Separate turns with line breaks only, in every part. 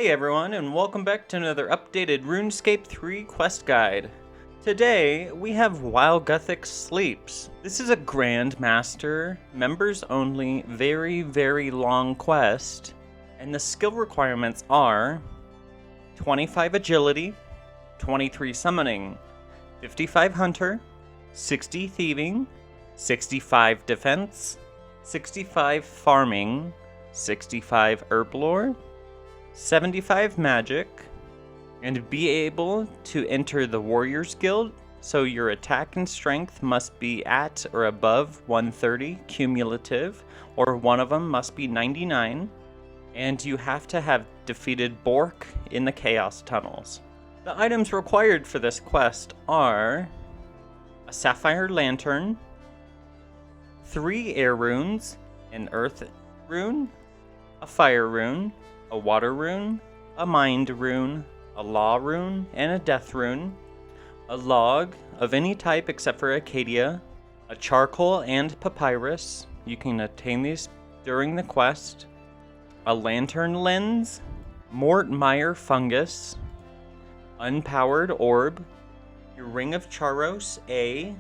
Hey everyone, and welcome back to another updated RuneScape 3 quest guide. Today, we have While Guthix Sleeps. This is a Grandmaster, members only, very long quest, and the skill requirements are 25 Agility, 23 Summoning, 55 Hunter, 60 Thieving, 65 Defense, 65 Farming, 65 Herblore, 75 Magic, and be able to enter the Warriors Guild, so your attack and strength must be at or above 130 cumulative, or one of them must be 99, and you have to have defeated Bork in the Chaos Tunnels. The items required for this quest are a Sapphire Lantern, 3 Air Runes, an Earth Rune, a Fire Rune, a Water Rune, a Mind Rune, a Law Rune, and a Death Rune, a Log of any type except for Acadia, a Charcoal and Papyrus, you can attain these during the quest, a Lantern Lens, Mortmire Fungus, Unpowered Orb, your Ring of Charos A,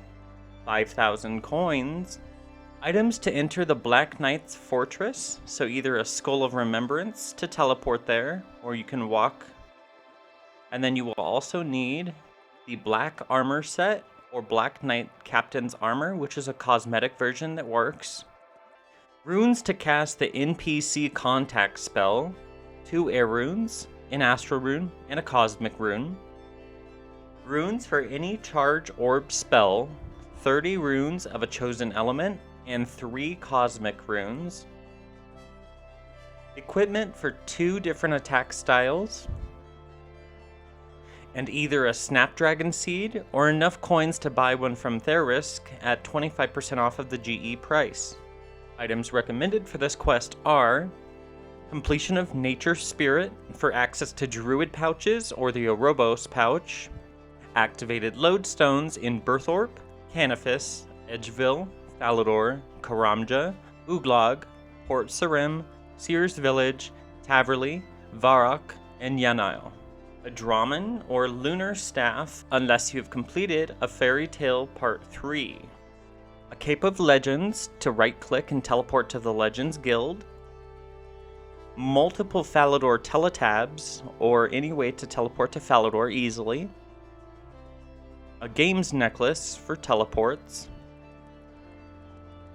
5,000 coins, items to enter the Black Knight's Fortress, so either a Skull of Remembrance to teleport there, or you can walk. And then you will also need the Black Armor set, or Black Knight Captain's Armor, which is a cosmetic version that works. Runes to cast the NPC Contact spell, 2 Air Runes, an Astral Rune, and a Cosmic Rune. Runes for any Charge Orb spell, 30 runes of a chosen element, and 3 Cosmic Runes. Equipment for 2 different attack styles, and either a Snapdragon Seed or enough coins to buy one from Therisk at 25% off of the GE price. Items recommended for this quest are completion of Nature Spirit for access to Druid pouches or the Orobos pouch, activated Lodestones in Berthorpe, Canifis, Edgeville, Falador, Karamja, Uglog, Port Sarim, Sears Village, Taverley, Varrock, and Yanile. A Draman or Lunar Staff unless you have completed a Fairy Tale Part 3. A Cape of Legends to right-click and teleport to the Legends Guild. Multiple Falador teletabs or any way to teleport to Falador easily. A Games Necklace for teleports.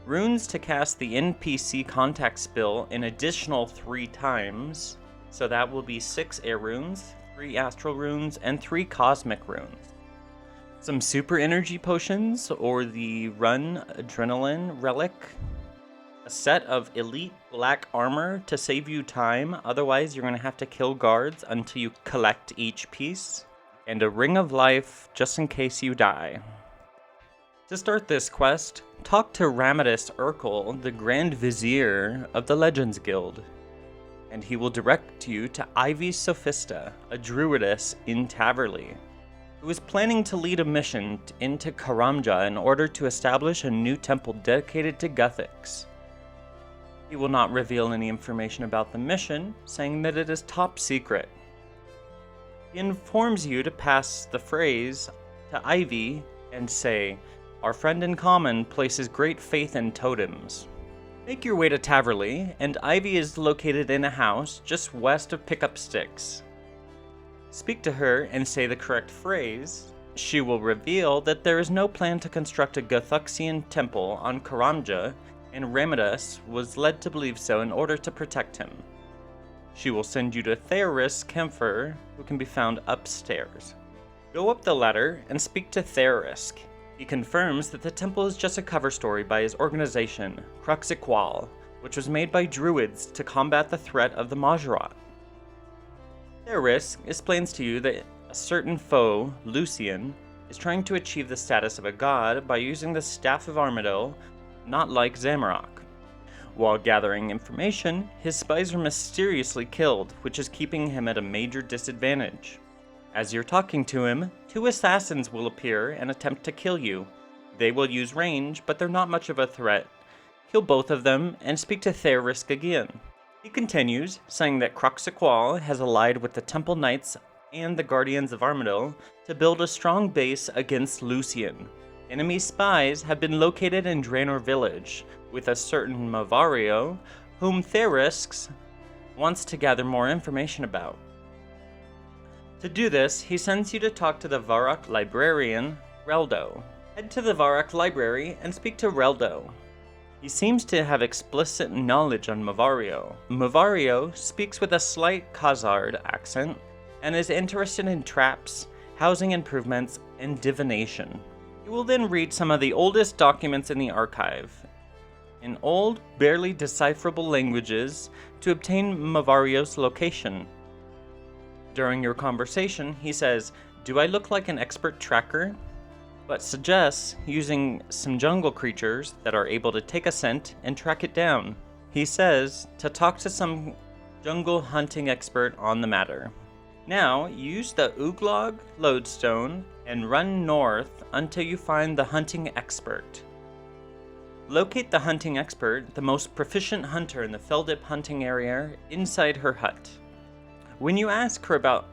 Runes to cast the NPC Contact spell an additional 3 times, so that will be 6 Air Runes, 3 Astral Runes, and 3 Cosmic Runes. Some Super Energy Potions, or the Run Adrenaline Relic. A set of Elite Black Armor to save you time, otherwise you're going to have to kill guards until you collect each piece. And a Ring of Life, just in case you die. To start this quest, talk to Ramadus Urkel, the Grand Vizier of the Legends Guild, and he will direct you to Ivy Sophista, a druidess in Taverley, who is planning to lead a mission into Karamja in order to establish a new temple dedicated to Guthix. He will not reveal any information about the mission, saying that it is top secret. He informs you to pass the phrase to Ivy and say, "Our friend in common places great faith in totems." Make your way to Taverley, and Ivy is located in a house just west of Pickup Sticks. Speak to her and say the correct phrase. She will reveal that there is no plan to construct a Guthuxian temple on Karamja, and Ramadus was led to believe so in order to protect him. She will send you to Therisk Kempfer, who can be found upstairs. Go up the ladder and speak to Therisk. He confirms that the temple is just a cover story by his organization, Cruxiqual, which was made by druids to combat the threat of the Majorat. Therisk explains to you that a certain foe, Lucian, is trying to achieve the status of a god by using the Staff of Armadyl, not like Zamorak. While gathering information, his spies are mysteriously killed, which is keeping him at a major disadvantage. As you're talking to him, 2 assassins will appear and attempt to kill you. They will use range, but they're not much of a threat. Kill both of them and speak to Therisk again. He continues, saying that Croxaqual has allied with the Temple Knights and the Guardians of Armadil to build a strong base against Lucian. Enemy spies have been located in Draenor Village, with a certain Mavario, whom Therisks wants to gather more information about. To do this, he sends you to talk to the Varrock librarian, Reldo. Head to the Varrock library and speak to Reldo. He seems to have explicit knowledge on Mavario. Mavario speaks with a slight Khazard accent and is interested in traps, housing improvements, and divination. You will then read some of the oldest documents in the archive, in old, barely decipherable languages, to obtain Mavario's location. During your conversation, he says, "Do I look like an expert tracker?" but suggests using some jungle creatures that are able to take a scent and track it down. He says to talk to some jungle hunting expert on the matter. Now, use the Uglog lodestone and run north until you find the hunting expert. Locate the hunting expert, the most proficient hunter in the Feldip hunting area, inside her hut. When you ask her about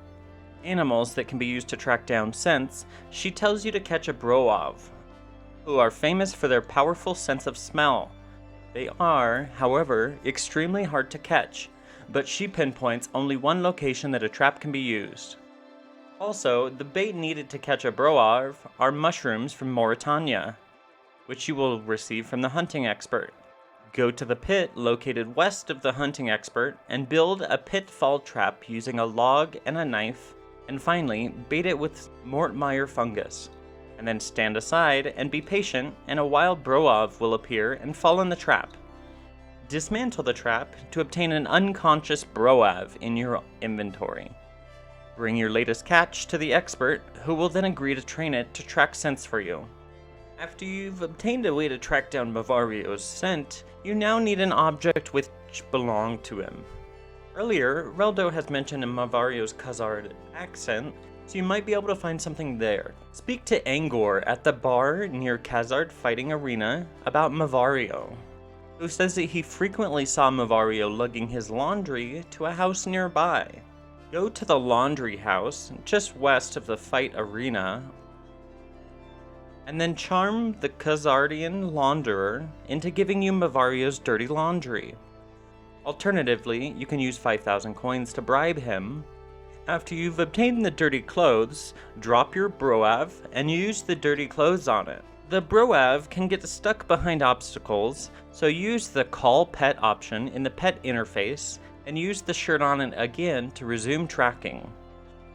animals that can be used to track down scents, she tells you to catch a Broav, who are famous for their powerful sense of smell. They are, however, extremely hard to catch, but she pinpoints only one location that a trap can be used. Also, the bait needed to catch a Broav are mushrooms from Mauritania, which you will receive from the hunting expert. Go to the pit located west of the hunting expert and build a pitfall trap using a log and a knife, and finally, bait it with Mortmire fungus. And then stand aside and be patient, and a wild Broav will appear and fall in the trap. Dismantle the trap to obtain an unconscious Broav in your inventory. Bring your latest catch to the expert, who will then agree to train it to track scents for you. After you've obtained a way to track down Mavario's scent, you now need an object which belonged to him. Earlier, Reldo has mentioned Mavario's Khazard accent, so you might be able to find something there. Speak to Angor at the bar near Khazard Fighting Arena about Mavario, who says that he frequently saw Mavario lugging his laundry to a house nearby. Go to the laundry house just west of the fight arena, and then charm the Khazardian launderer into giving you Mavario's dirty laundry. Alternatively, you can use 5,000 coins to bribe him. After you've obtained the dirty clothes, drop your Broav and use the dirty clothes on it. The Broav can get stuck behind obstacles, so use the Call Pet option in the pet interface and use the shirt on it again to resume tracking.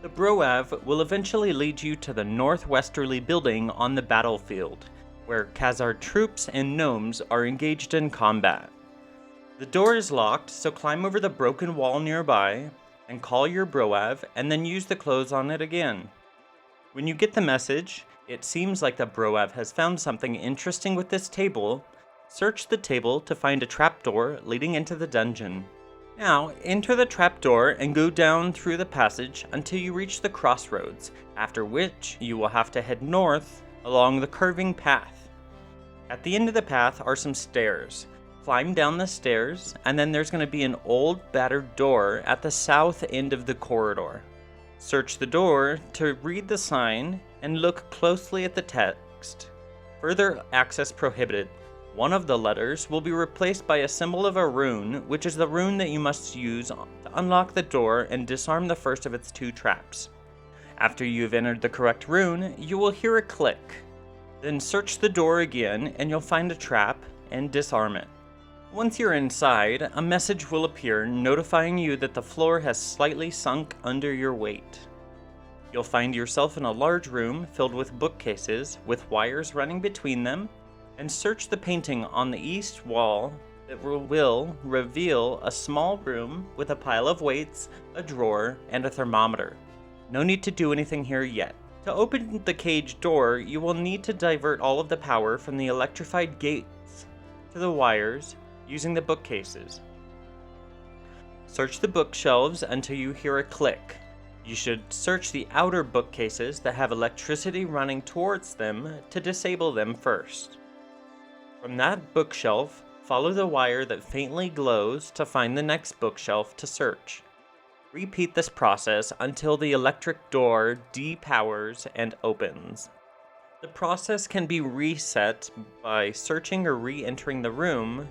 The Broav will eventually lead you to the northwesterly building on the battlefield, where Khazard troops and gnomes are engaged in combat. The door is locked, so climb over the broken wall nearby and call your Broav, and then use the clothes on it again. When you get the message, it seems like the Broav has found something interesting with this table. Search the table to find a trapdoor leading into the dungeon. Now, enter the trapdoor and go down through the passage until you reach the crossroads, after which you will have to head north along the curving path. At the end of the path are some stairs. Climb down the stairs, and then there's going to be an old battered door at the south end of the corridor. Search the door to read the sign and look closely at the text. Further access prohibited. One of the letters will be replaced by a symbol of a rune, which is the rune that you must use to unlock the door and disarm the first of its two traps. After you've entered the correct rune, you will hear a click. Then search the door again and you'll find a trap and disarm it. Once you're inside, a message will appear notifying you that the floor has slightly sunk under your weight. You'll find yourself in a large room filled with bookcases with wires running between them, and search the painting on the east wall that will reveal a small room with a pile of weights, a drawer, and a thermometer. No need to do anything here yet. To open the cage door, you will need to divert all of the power from the electrified gates to the wires using the bookcases. Search the bookshelves until you hear a click. You should search the outer bookcases that have electricity running towards them to disable them first. From that bookshelf, Follow the wire that faintly glows to find the next bookshelf to search. Repeat this process until the electric door depowers and opens. The process can be reset by searching or re-entering the room,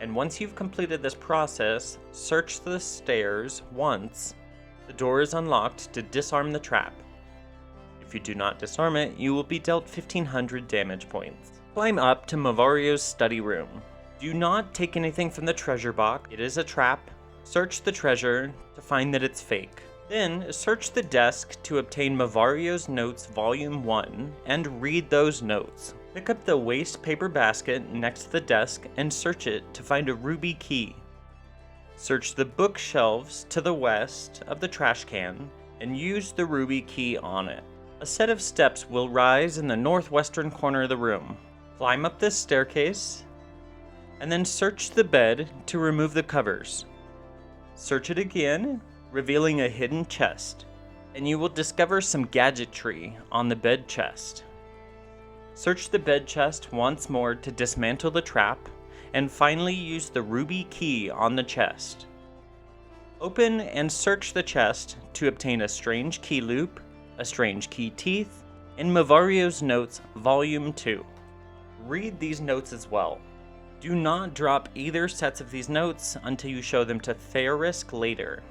and once you've completed this process, search the stairs once. The door is unlocked to disarm the trap. If you do not disarm it, you will be dealt 1500 damage points. Climb up to Mavario's study room. Do not take anything from the treasure box. It is a trap. Search the treasure to find that it's fake. Then, search the desk to obtain Mavario's Notes Volume 1 and read those notes. Pick up the waste paper basket next to the desk and search it to find a ruby key. Search the bookshelves to the west of the trash can and use the ruby key on it. A set of steps will rise in the northwestern corner of the room. Climb up this staircase and then search the bed to remove the covers. Search it again, revealing a hidden chest, and you will discover some gadgetry on the bed chest. Search the bed chest once more to dismantle the trap, and finally use the ruby key on the chest. Open and search the chest to obtain a strange key loop, a strange key teeth, and Mavario's Notes Volume 2. Read these notes as well. Do not drop either sets of these notes until you show them to Theorisk later.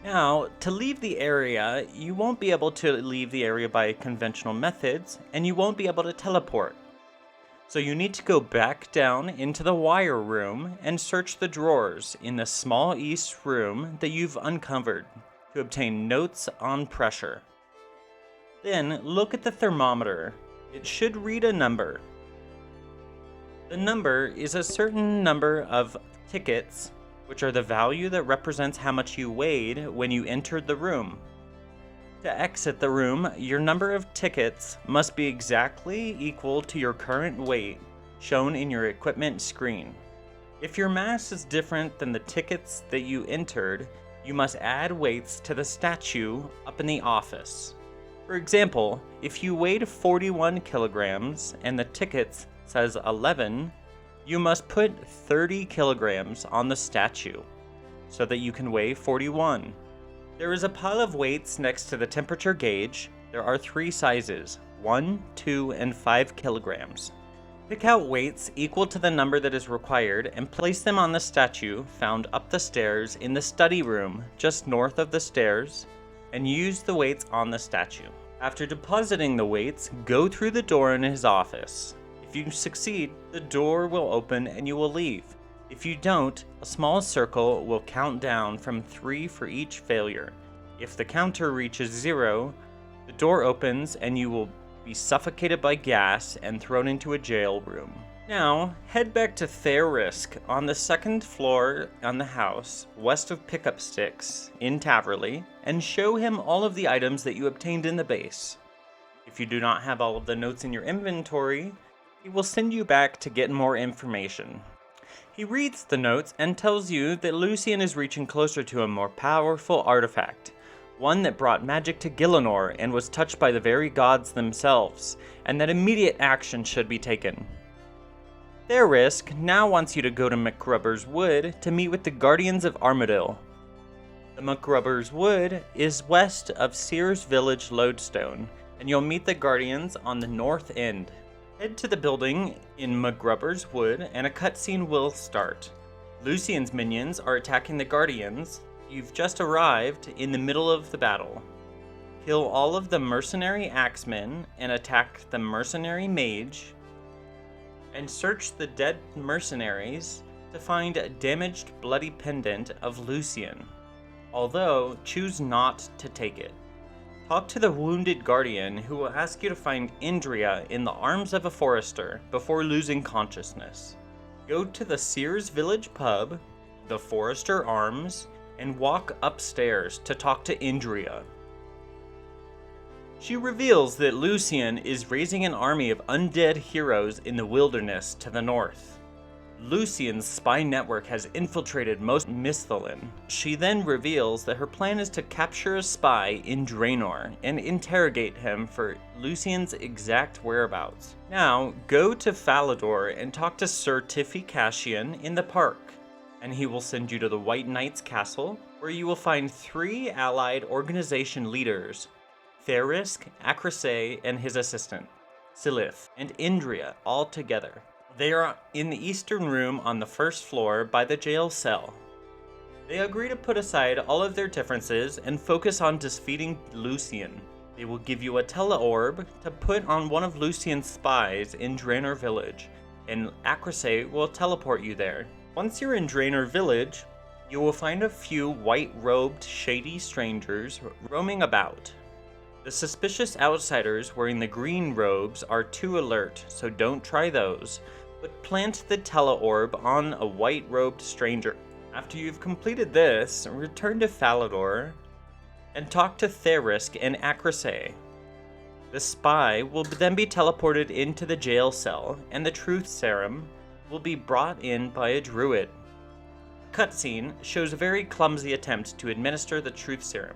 Now, to leave the area, you won't be able to leave the area by conventional methods, and you won't be able to teleport. So you need to go back down into the wire room and search the drawers in the small east room that you've uncovered to obtain notes on pressure. Then look at the thermometer. It should read a number. The number is a certain number of tickets, which are the value that represents how much you weighed when you entered the room. To exit the room, your number of tickets must be exactly equal to your current weight shown in your equipment screen. If your mass is different than the tickets that you entered, you must add weights to the statue up in the office. For example, if you weighed 41 kilograms and the tickets says 11, you must put 30 kilograms on the statue so that you can weigh 41. There is a pile of weights next to the temperature gauge. There are 3 sizes, 1, 2, and 5 kilograms. Pick out weights equal to the number that is required and place them on the statue found up the stairs in the study room just north of the stairs, and use the weights on the statue. After depositing the weights, go through the door in his office. If you succeed, the door will open and you will leave. If you don't, a small circle will count down from 3 for each failure. If the counter reaches 0, the door opens and you will be suffocated by gas and thrown into a jail room. Now, head back to Theorisk on the 2nd floor on the house, west of Pickup Sticks, in Taverley, and show him all of the items that you obtained in the base. If you do not have all of the notes in your inventory, he will send you back to get more information. He reads the notes and tells you that Lucian is reaching closer to a more powerful artifact, one that brought magic to Gielinor and was touched by the very gods themselves, and that immediate action should be taken. Theorisk now wants you to go to McRubber's Wood to meet with the Guardians of Armadil. The McRubber's Wood is west of Sears Village Lodestone, and you'll meet the Guardians on the north end. Head to the building in McRubber's Wood and a cutscene will start. Lucian's minions are attacking the Guardians. You've just arrived in the middle of the battle. Kill all of the mercenary axemen and attack the mercenary mage, and search the dead mercenaries to find a damaged bloody pendant of Lucian, although choose not to take it. Talk to the wounded guardian who will ask you to find Indria in the arms of a forester before losing consciousness. Go to the Sears Village pub, the Forester Arms, and walk upstairs to talk to Indria. She reveals that Lucian is raising an army of undead heroes in the wilderness to the north. Lucien's spy network has infiltrated most Misthalin. She then reveals that her plan is to capture a spy in Draenor and interrogate him for Lucien's exact whereabouts. Now, go to Falador and talk to Sir Tiffy Cassian in the park, and he will send you to the White Knight's castle, where you will find 3 allied organization leaders, Therisk, Akrasay, and his assistant, Silith, and Indria, all together. They are in the eastern room on the first floor by the jail cell. They agree to put aside all of their differences and focus on defeating Lucien. They will give you a tele-orb to put on one of Lucien's spies in Draenor Village, and Akrasay will teleport you there. Once you're in Draenor Village, you will find a few white-robed, shady strangers roaming about. The suspicious outsiders wearing the green robes are too alert, so don't try those, but plant the tele-orb on a white-robed stranger. After you've completed this, return to Falador and talk to Therisk and Akrasay. The spy will then be teleported into the jail cell, and the truth serum will be brought in by a druid. Cutscene shows a very clumsy attempt to administer the truth serum,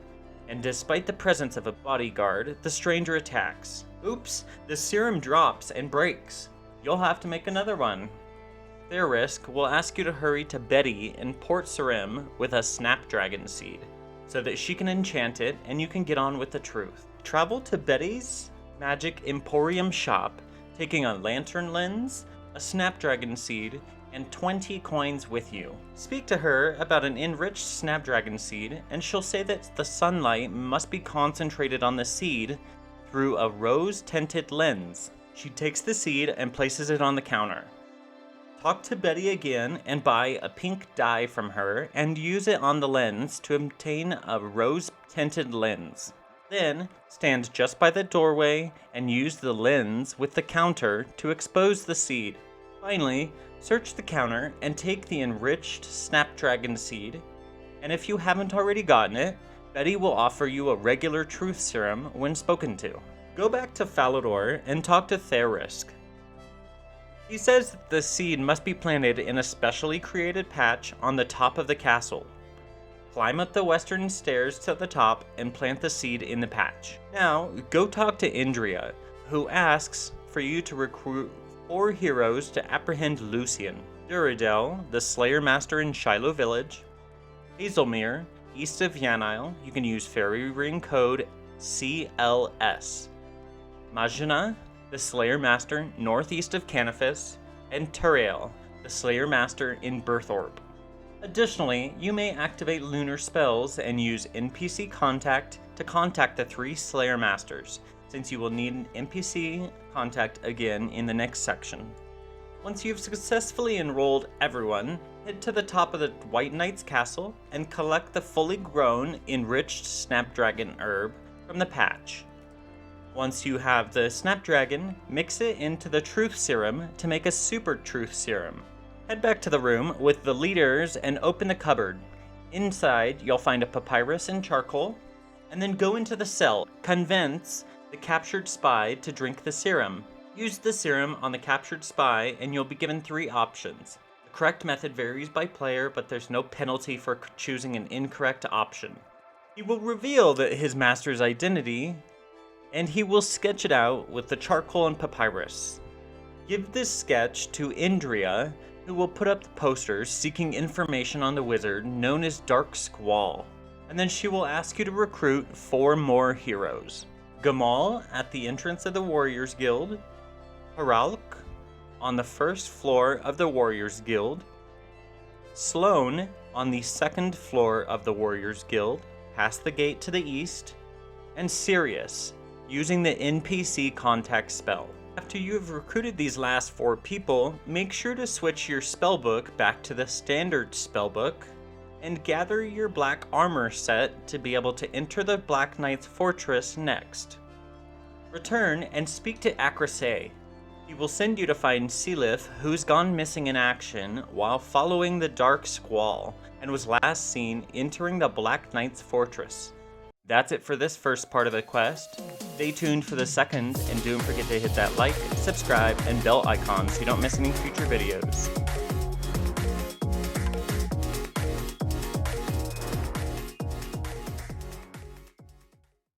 and despite the presence of a bodyguard, the stranger attacks. Oops, the serum drops and breaks. You'll have to make another one. Therisk will ask you to hurry to Betty in Port Sarim with a Snapdragon seed, so that she can enchant it and you can get on with the truth. Travel to Betty's Magic Emporium shop, taking a lantern lens, a Snapdragon seed, and 20 coins with you. Speak to her about an enriched Snapdragon seed, and she'll say that the sunlight must be concentrated on the seed through a rose-tinted lens. She takes the seed and places it on the counter. Talk to Betty again and buy a pink dye from her and use it on the lens to obtain a rose-tinted lens. Then, stand just by the doorway and use the lens with the counter to expose the seed. Finally, search the counter and take the enriched Snapdragon seed, and if you haven't already gotten it, Betty will offer you a regular truth serum when spoken to. Go back to Falador and talk to Therisk. He says that the seed must be planted in a specially created patch on the top of the castle. Climb up the western stairs to the top and plant the seed in the patch. Now, go talk to Indria, who asks for you to recruit 4 heroes to apprehend Lucien. Duradel, the Slayer Master in Shiloh Village. Hazelmere, east of Yanile, you can use Fairy Ring code CLS. Majina, the Slayer Master northeast of Canifis. And Turiel, the Slayer Master in Birthorp. Additionally, you may activate lunar spells and use NPC contact to contact the 3 Slayer Masters, since you will need an NPC contact again in the next section. Once you've successfully enrolled everyone, head to the top of the White Knight's castle and collect the fully grown, enriched Snapdragon herb from the patch. Once you have the Snapdragon, mix it into the Truth Serum to make a Super Truth Serum. Head back to the room with the leaders and open the cupboard. Inside, you'll find a papyrus and charcoal, and then go into the cell. Convince the captured spy to drink the serum. Use the serum on the captured spy and you'll be given 3 options. The correct method varies by player, but there's no penalty for choosing an incorrect option. He will reveal his master's identity, and he will sketch it out with the charcoal and papyrus. Give this sketch to Indria, who will put up the posters seeking information on the wizard known as Dark Squall, and then she will ask you to recruit 4 more heroes. Gamal at the entrance of the Warriors Guild, Haralk on the first floor of the Warriors Guild, Sloane on the 2nd floor of the Warriors Guild, past the gate to the east, and Sirius, using the NPC contact spell. After you have recruited these last 4 people, make sure to switch your spellbook back to the standard spellbook, and gather your black armor set to be able to enter the Black Knight's fortress next. Return and speak to Akrasay. He will send you to find Silith, who's gone missing in action while following the Dark Squall, and was last seen entering the Black Knight's fortress. That's it for this first part of the quest. Stay tuned for the second, and don't forget to hit that like, subscribe, and bell icon so you don't miss any future videos.